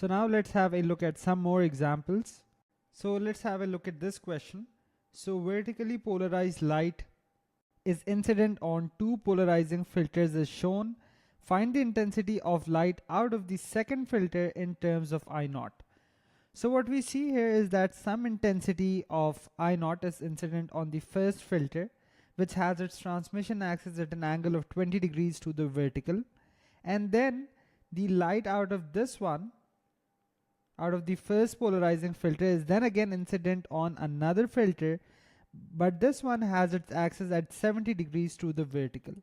So now let's have a look at some more examples. So let's have a look at this question. So vertically polarized light is incident on two polarizing filters as shown. Find the intensity of light out of the second filter in terms of I naught. So what we see here is that some intensity of I naught is incident on the first filter, which has its transmission axis at an angle of 20 degrees to the vertical. And then the light out of this one, out of the first polarizing filter, is then again incident on another filter, but this one has its axis at 70 degrees to the vertical.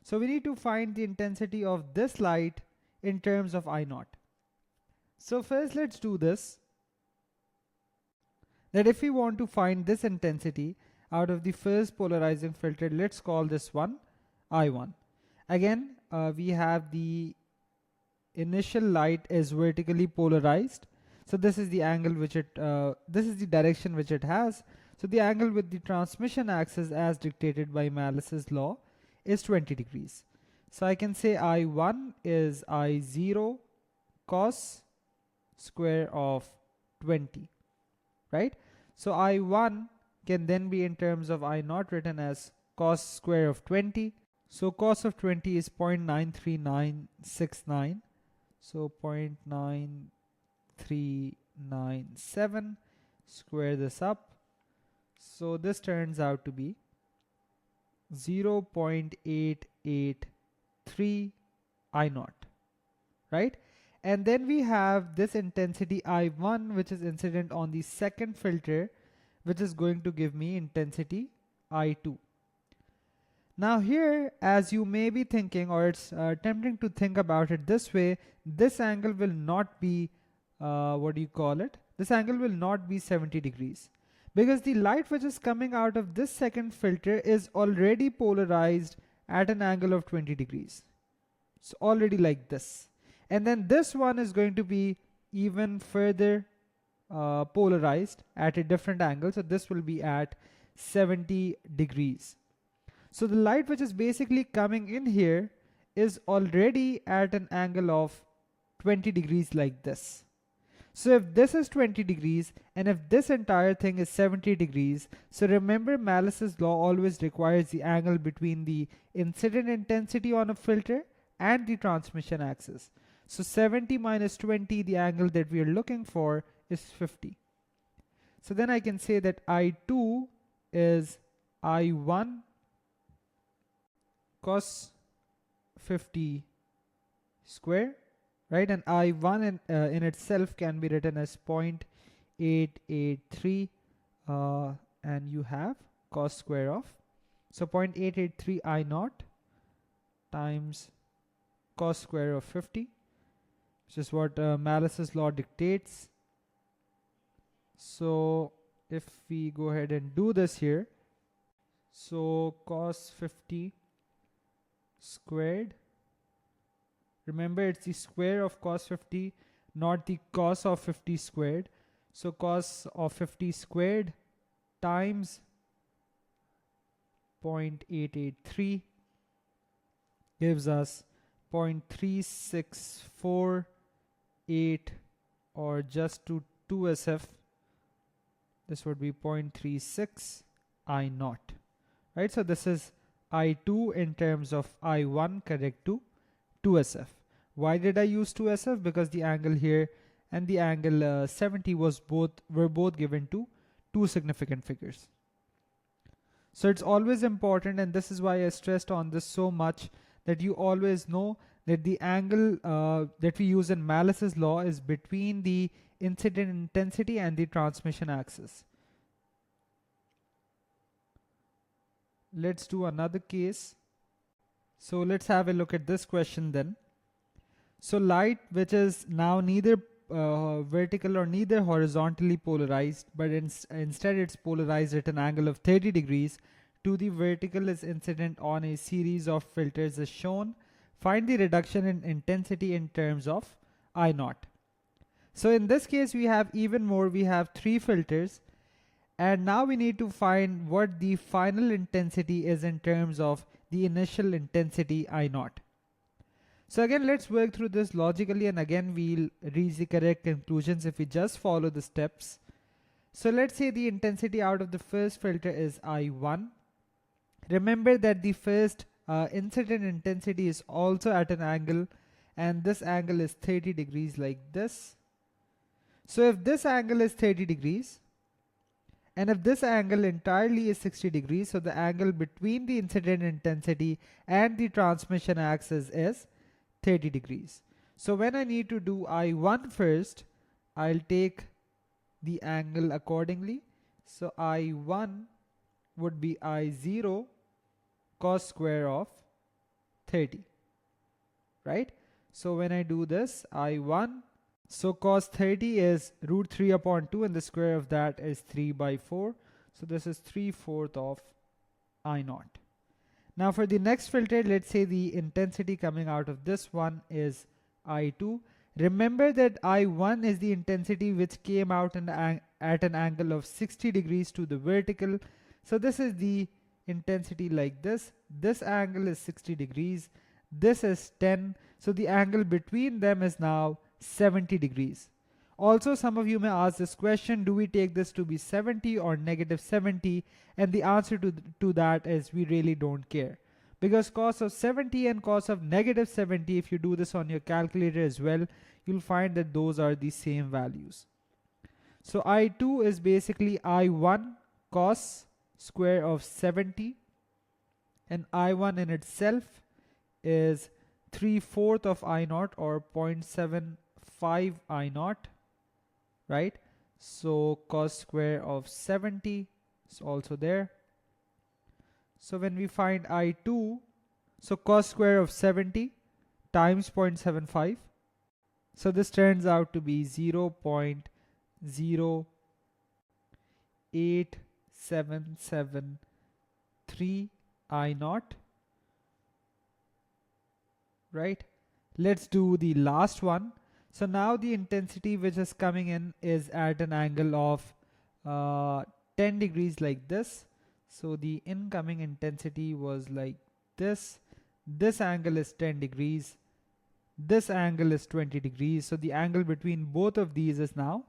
So we need to find the intensity of this light in terms of I naught. So first let's do this. That if we want to find this intensity out of the first polarizing filter, let's call this one I1. Again, we have the initial light is vertically polarized. So this is the angle which it, this is the direction which it has. So the angle with the transmission axis as dictated by Malice's law is 20 degrees. So I can say I1 is I0 cos square of 20, right? So I1 can then be in terms of I naught written as cos square of 20. So cos of 20 is 0.93969. So 0.9397. Square this up. So this turns out to be 0.883 I naught, right? And then we have this intensity I1, which is incident on the second filter, which is going to give me intensity I2. Now here, as you may be thinking, or it's tempting to think about it this way, this angle will not be, this angle will not be 70 degrees. Because the light which is coming out of this second filter is already polarized at an angle of 20 degrees. It's already like this. And then this one is going to be even further polarized at a different angle. So this will be at 70 degrees. So the light which is basically coming in here is already at an angle of 20 degrees like this. So if this is 20 degrees and if this entire thing is 70 degrees, so remember Malice's law always requires the angle between the incident intensity on a filter and the transmission axis. So 70 minus 20, the angle that we are looking for is 50. So then I can say that I2 is I1 cos 50 square. Right, and I1 in itself can be written as 0.883 and you have cos square of, so 0.883 I naught times cos square of 50, which is what Malice's law dictates. So if we go ahead and do this here, so cos 50 squared, remember it's the square of cos 50, not the cos of 50 squared. So cos of 50 squared times 0.883 gives us 0.3648, or just to 2SF, this would be 0.36 I naught, right? So this is I2 in terms of I1 correct to 2SF. Why did I use 2SF? Because the angle here and the angle 70 were both given to two significant figures. So it's always important, and this is why I stressed on this so much, that you always know that the angle that we use in Malice's law is between the incident intensity and the transmission axis. Let's do another case. So let's have a look at this question then. So light which is now neither vertical or neither horizontally polarized, but instead it's polarized at an angle of 30 degrees to the vertical, is incident on a series of filters as shown. Find the reduction in intensity in terms of I naught. So in this case we have even more, we have 3 filters, and now we need to find what the final intensity is in terms of the initial intensity I naught. So again, let's work through this logically, and again we'll reach the correct conclusions if we just follow the steps. So let's say the intensity out of the first filter is I1. Remember that the first incident intensity is also at an angle, and this angle is 30 degrees like this. So if this angle is 30 degrees, and if this angle entirely is 60 degrees, so the angle between the incident intensity and the transmission axis is 30 degrees. So when I need to do I1 first, I'll take the angle accordingly. So I1 would be I0 cos square of 30, right? So when I do this, I1, so cos 30 is root 3 upon 2, and the square of that is 3 by 4. So this is 3/4 of I0. Now for the next filter, let's say the intensity coming out of this one is I2. Remember that I1 is the intensity which came out at an angle of 60 degrees to the vertical. So this is the intensity like this. This angle is 60 degrees. This is 10. So the angle between them is now 70 degrees. Also, some of you may ask this question, do we take this to be 70 or negative 70? And the answer to that is we really don't care. Because cos of 70 and cos of negative 70, if you do this on your calculator as well, you'll find that those are the same values. So I2 is basically I1 cos square of 70, and I1 in itself is 3/4 of I0 or 0.75 I0, right? So cos square of 70 is also there. So when we find I2, so cos square of 70 times 0.75, so this turns out to be 0.08773 I0, right? Let's do the last one. So now the intensity which is coming in is at an angle of 10 degrees like this. So the incoming intensity was like this. This angle is 10 degrees. This angle is 20 degrees. So the angle between both of these is now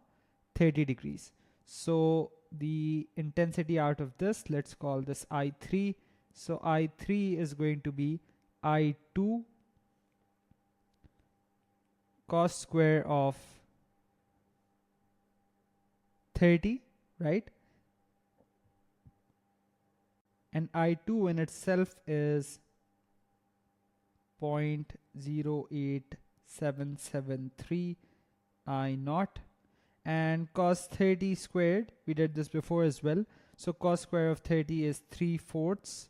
30 degrees. So the intensity out of this, let's call this I3. So I3 is going to be I2 cos square of 30, right? And I2 in itself is 0.08773 I0, and cos 30 squared, we did this before as well. So cos square of 30 is 3/4.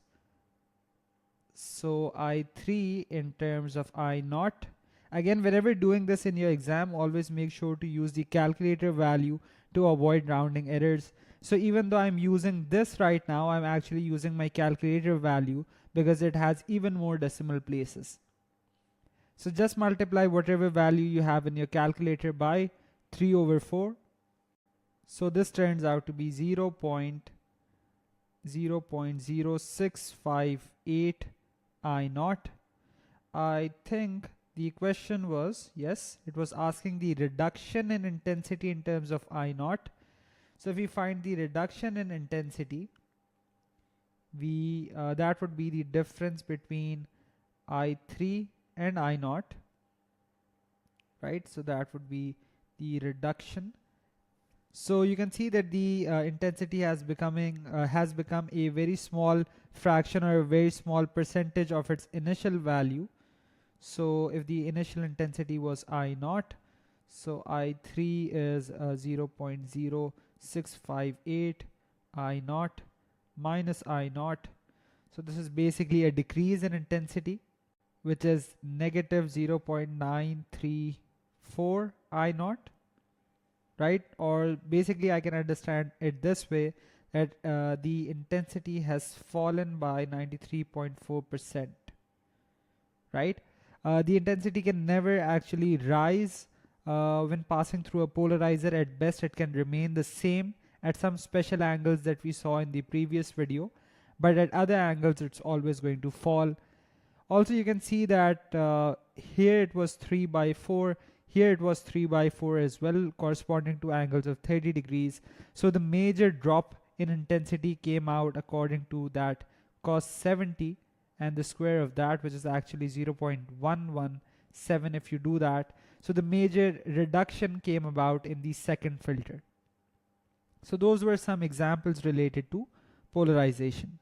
So I3 in terms of I0. Again, whenever doing this in your exam, always make sure to use the calculator value to avoid rounding errors. So even though I'm using this right now, I'm actually using my calculator value because it has even more decimal places. So just multiply whatever value you have in your calculator by 3/4. So this turns out to be 0.0658 I0. I think the question was, yes, it was asking the reduction in intensity in terms of I0. So if we find the reduction in intensity, that would be the difference between I3 and I0, right? So that would be the reduction. So you can see that the intensity has become a very small fraction or a very small percentage of its initial value. So if the initial intensity was I0, so I3 is 0.0658 I0 minus I0. So this is basically a decrease in intensity, which is negative 0.934 I0, right? Or basically I can understand it this way, that the intensity has fallen by 93.4%, right? The intensity can never actually rise when passing through a polarizer. At best, it can remain the same at some special angles that we saw in the previous video, but at other angles, it's always going to fall. Also, you can see that here it was 3 by 4, here it was 3 by 4 as well, corresponding to angles of 30 degrees. So the major drop in intensity came out according to that cos 70 and the square of that, which is actually 0.117 if you do that. So the major reduction came about in the second filter. So those were some examples related to polarization.